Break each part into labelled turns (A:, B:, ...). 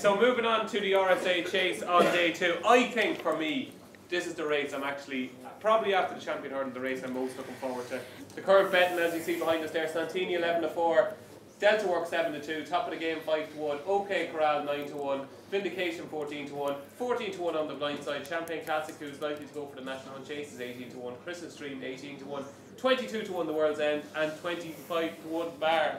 A: So moving on to the RSA Chase on day 2. I think for me, this is the race I'm actually, probably after the Champion Hurdle, the race I'm most looking forward to. The current betting, as you see behind us there, Santini 11-4, Delta Work 7-2, top of the game 5-1, OK Corral 9-1, Vindication 14-1, 14-1 on the blind side, Champagne Classic, who's likely to go for the National Chase, is 18-1, Christmas Stream 18-1, 22-1 the World's End, and 25-1 Bar.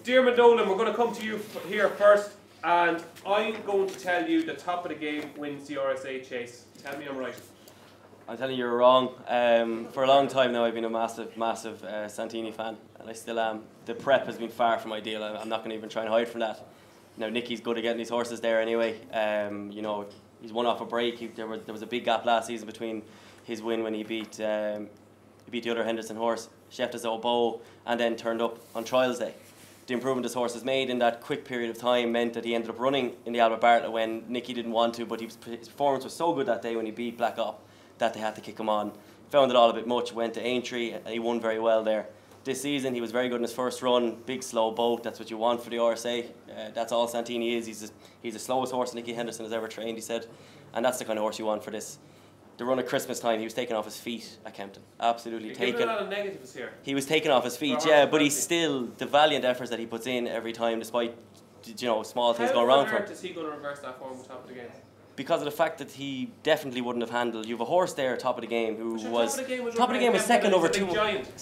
A: Diarmuid, Nolan, we're going to come to you here first, and I'm going to tell you the top of the game wins the RSA Chase. Tell me I'm right.
B: I'm telling you you're wrong. For a long time now I've been a massive Santini fan, and I still am. The prep has been far from ideal. I'm not going to even try and hide from that. Now Nicky's good at getting these horses there anyway. You know, he's won off a break. There was a big gap last season between his win when he beat the other Henderson horse, Chef des Obeaux, and then turned up on trials day. The improvement his horse has made in that quick period of time meant that he ended up running in the Albert Bartlett when Nicky didn't want to, but his performance was so good that day when he beat Black Op that they had to kick him on. Found it all a bit much, went to Aintree, and he won very well there. This season he was very good in his first run, big slow boat, that's what you want for the RSA. That's all Santini is. He's the slowest horse Nicky Henderson has ever trained, he said, and that's the kind of horse you want for this. The run at Christmas time, he was taken off his feet at Kempton. Absolutely
A: You're
B: taken.
A: giving a lot of negatives here.
B: He was taken off his feet, yeah, but he's still the valiant efforts that he puts in every time, despite small things going wrong for him.
A: How is he going to reverse that form at the top of the game?
B: Because of the fact that he definitely wouldn't have handled. You have a horse there, top of the game, who was top of the game was second over 2. He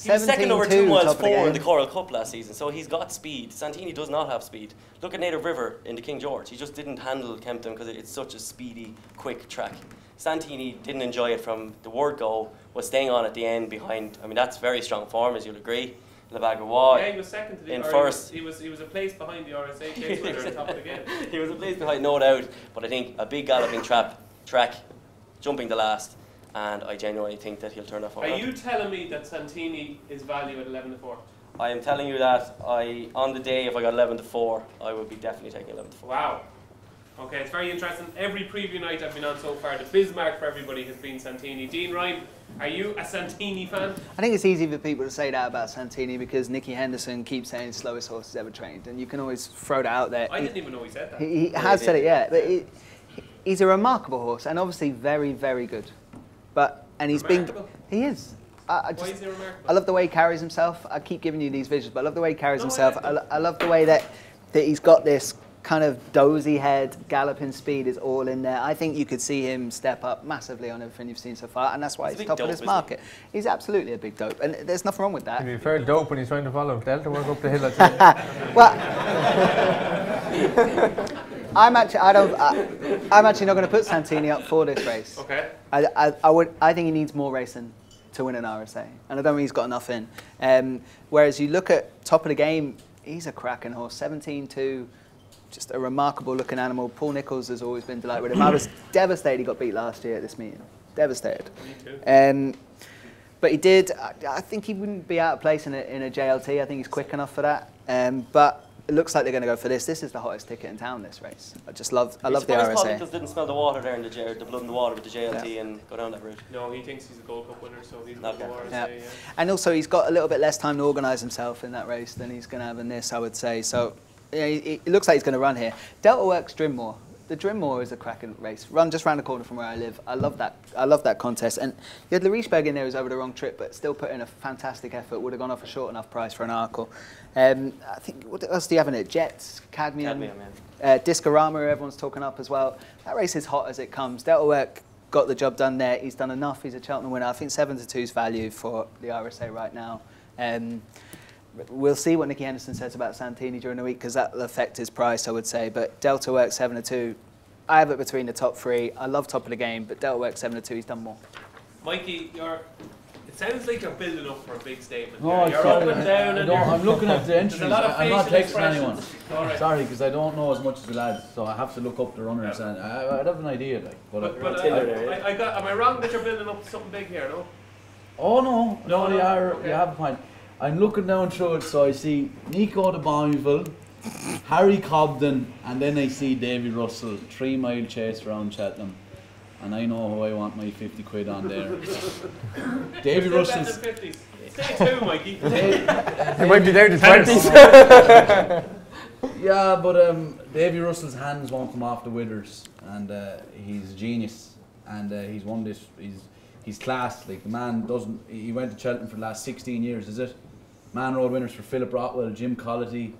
B: was second over 2 miles 4 in the Coral Cup last season, so he's got speed. Santini does not have speed. Look at Native River in the King George. He just didn't handle Kempton because it's such a speedy, quick track. Santini didn't enjoy it from the word go, was staying on at the end behind. I mean, that's very strong form, as you'll agree. Le Bagourois.
A: Yeah, he was second to the
B: in first.
A: He was a place behind the RSA Chase winner at the top of the game.
B: He was a place behind, no doubt. But I think a big galloping track, jumping the last, and I genuinely think that he'll turn that forward.
A: Are you telling me that Santini is value at 11-4?
B: I am telling you that on the day, if I got 11-4, I would be definitely taking 11-4.
A: Wow. Okay, it's very interesting. Every preview night I've been on so far, the Bismarck for everybody has been Santini. Dean Ryan, are you a Santini fan?
C: I think it's easy for people to say that about Santini because Nicky Henderson keeps saying he's the slowest horse he's ever trained, and you can always throw that out there.
A: I didn't even know he said that.
C: He has said it, yeah. But he's a remarkable horse, and obviously very, very good. He's
A: remarkable?
C: He is.
A: Why is he remarkable?
C: I love the way he carries himself. I keep giving you these visuals, but I love the way he carries himself. I love the way that he's got this kind of dozy head, galloping speed is all in there. I think you could see him step up massively on everything you've seen so far, and that's why he's top of this market. He's absolutely a big dope, and there's nothing wrong with that.
D: He'd be fair dope when he's trying to follow Delta Work up the hill.
C: Well, I'm actually not going to put Santini up for this race.
A: Okay.
C: I think he needs more racing to win an RSA, and I don't think he's got enough in. Whereas you look at top of the game, he's a cracking horse, 17-2. Just a remarkable looking animal. Paul Nicholls has always been delighted with him. I was devastated he got beat last year at this meeting. Devastated.
A: Me too.
C: But he did. I think he wouldn't be out of place in a JLT. I think he's quick enough for that. But it looks like they're going to go for this. This is the hottest ticket in town, this race. I love the RSA.
B: Paul Nicholls didn't smell the water there in the blood in the water with the JLT and go down that route.
A: No, he thinks he's a Gold Cup winner, so he's going to go RSA.
C: Yeah. And also he's got a little bit less time to organise himself in that race than he's going to have in this, I would say. So. Yeah, it looks like he's going to run here. Delta Works Drimmoor. The Drimmoor is a cracking race. Run just round the corner from where I live. I love that contest. And you had Larichberg in there who's over the wrong trip, but still put in a fantastic effort. Would have gone off a short enough price for an Arkle. I think, what else do you have in it? Jets, Cadmium, Discorama, who everyone's talking up as well. That race is hot as it comes. Delta Work got the job done there. He's done enough. He's a Cheltenham winner. I think 7-2's value for the RSA right now. We'll see what Nicky Henderson says about Santini during the week because that will affect his price, I would say. But Delta Works 7-2. I have it between the top 3. I love top of the game, but Delta Works 7-2. He's done more.
A: Mikey, it sounds like you're building up for a big statement.
E: No,
A: you're up and down.
E: I'm looking at the entries. I'm not texting anyone.
A: Right.
E: Sorry, because I don't know as much as the lads, so I have to look up the runners. And I have an idea, like.
A: Am I wrong that you're building up to something big here? No.
E: Oh no, you have a point. I'm looking down through it, so I see Nico de Bonneville, Harry Cobden, and then I see David Russell, 3 mile chase around Cheltenham. And I know who I want my 50 quid on there. David Russell's.
A: Stay 2, Mikey.
D: He might be down to 20s.
E: Yeah, but Davy Russell's hands won't come off the withers, and he's a genius, and he's won this. He's class. Like the man doesn't. He went to Cheltenham for the last 16 years. Is it? Man road winners for Philip Rotwell, Jim Collity,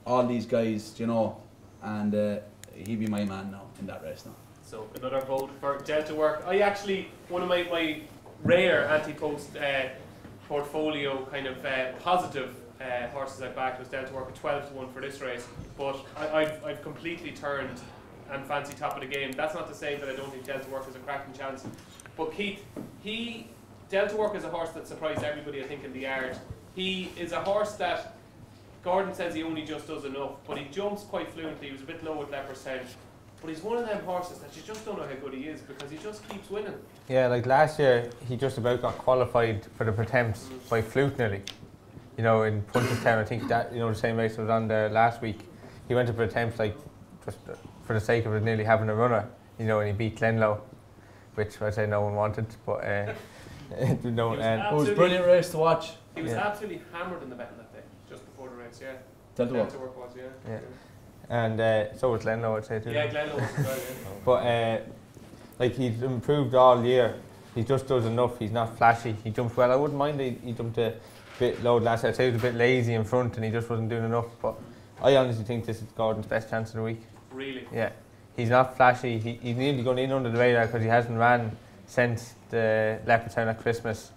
E: all these guys, you know, and he'd be my man now in that race now.
A: So another vote for Delta Work. I actually, one of my rare anti-post portfolio kind of positive horses I backed was Delta Work at 12-1 for this race, but I've completely turned and fancy top of the game. That's not to say that I don't think Delta Work has a cracking chance, but Keith, Delta Work is a horse that surprised everybody I think in the yard. He is a horse that Gordon says he only just does enough, but he jumps quite fluently. He was a bit low at Leopardstown, but he's one of them horses that you just don't know how good he is because he just keeps winning.
D: Yeah, like last year, he just about got qualified for the Pretemps by fluke nearly. You know, in Punchestown, I think that, you know, the same race was on there last week. He went to Pretemps like just for the sake of it, nearly having a runner, you know, and he beat Glenlow, which I say no one wanted, but no,
E: it was a brilliant race to watch.
A: He was absolutely hammered in the betting that day, just before the race, yeah.
E: Delta
A: Work was, yeah.
D: And so was Glenlow, I'd say too.
A: Yeah, Glenlow was as well, yeah.
D: But like he's improved all year. He just does enough. He's not flashy. He jumps well. I wouldn't mind he jumped a bit low last year. I'd say he was a bit lazy in front and he just wasn't doing enough. But I honestly think this is Gordon's best chance of the week.
A: Really?
D: Yeah. He's not flashy. He's nearly gone in under the radar because he hasn't ran since the Leopardstown at Christmas.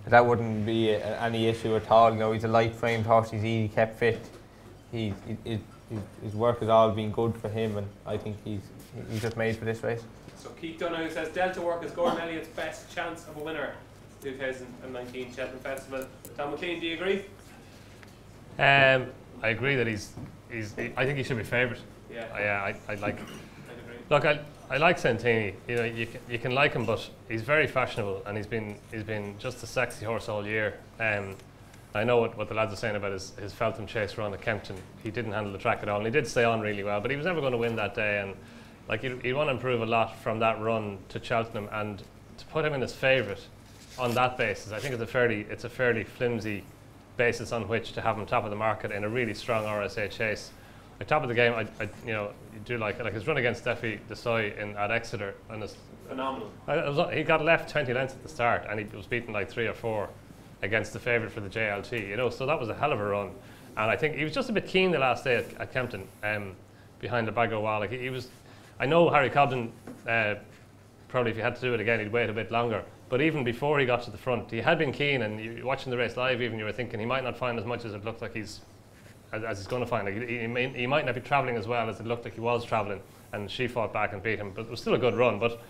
D: That wouldn't be any issue at all. You know, he's a light-framed horse. He's easy, kept fit. His work has all been good for him, and I think he's just made for this race.
A: So Keith Donoghue says Delta Work is Gordon Elliott's best chance of a winner 2019 Cheltenham Festival. Tom McClean, do you agree?
F: I agree that I think he should be favourite.
A: Yeah.
F: I like.
A: I'd agree.
F: Look, I like Santini. You know, you can like him, but he's very fashionable, and he's been just a sexy horse all year. I know what the lads are saying about his Feltham Chase run at Kempton. He didn't handle the track at all, and he did stay on really well, but he was never going to win that day. And like he'd want to improve a lot from that run to Cheltenham, and to put him in as favourite on that basis, I think it's a fairly flimsy basis on which to have him top of the market in a really strong RSA Chase. Like top of the game, I you know, you do like his run against Steffi Desoy at Exeter, and it's
A: phenomenal.
F: He got left 20 lengths at the start, and he was beaten like 3 or 4 against the favourite for the JLT. You know, so that was a hell of a run, and I think he was just a bit keen the last day at Kempton, behind the Bago wall. Like he was, I know Harry Cobden probably if he had to do it again, he'd wait a bit longer. But even before he got to the front, he had been keen, and you watching the race live, even you were thinking he might not find as much as it looked like as he's going to find. Like he might not be travelling as well as it looked like he was travelling, and she fought back and beat him. But it was still a good run. But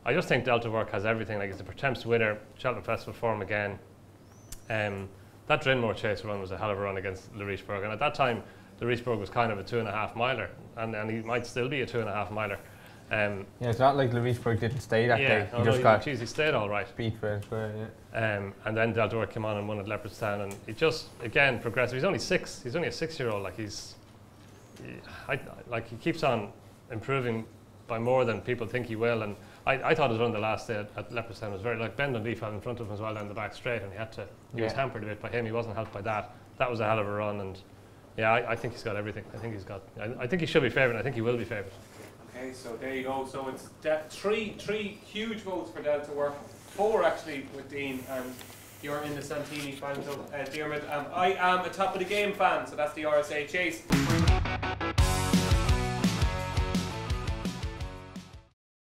F: I just think Delta Work has everything. Like he's a Pretemps winner, Cheltenham Festival form again. That Drinmore Chase run was a hell of a run against Laricheburg, and at that time Laricheburg was kind of a 2.5 miler, and he might still be a 2.5 miler.
D: Yeah, it's not like Laricheburg didn't stay that day.
F: He stayed all right.
D: Beat fair square, yeah.
F: And then Del Dor came on and won at Leopardstown, and he just again progressive. He's only 6. He's only a 6-year-old. Like he keeps on improving by more than people think he will. And I thought his run the last day at Leopardstown was very like Ben Dundee fell in front of him as well down the back straight, and he was hampered a bit by him. He wasn't helped by that. That was a hell of a run, and yeah, I think he's got everything. I think he should be favourite. I think he will be favourite.
A: Okay, so there you go. So it's three huge votes for Delta Work, 4 actually with Dean, and you're in the Santini fan club, Diarmuid. I am a top of the game fan, so that's the RSA Chase.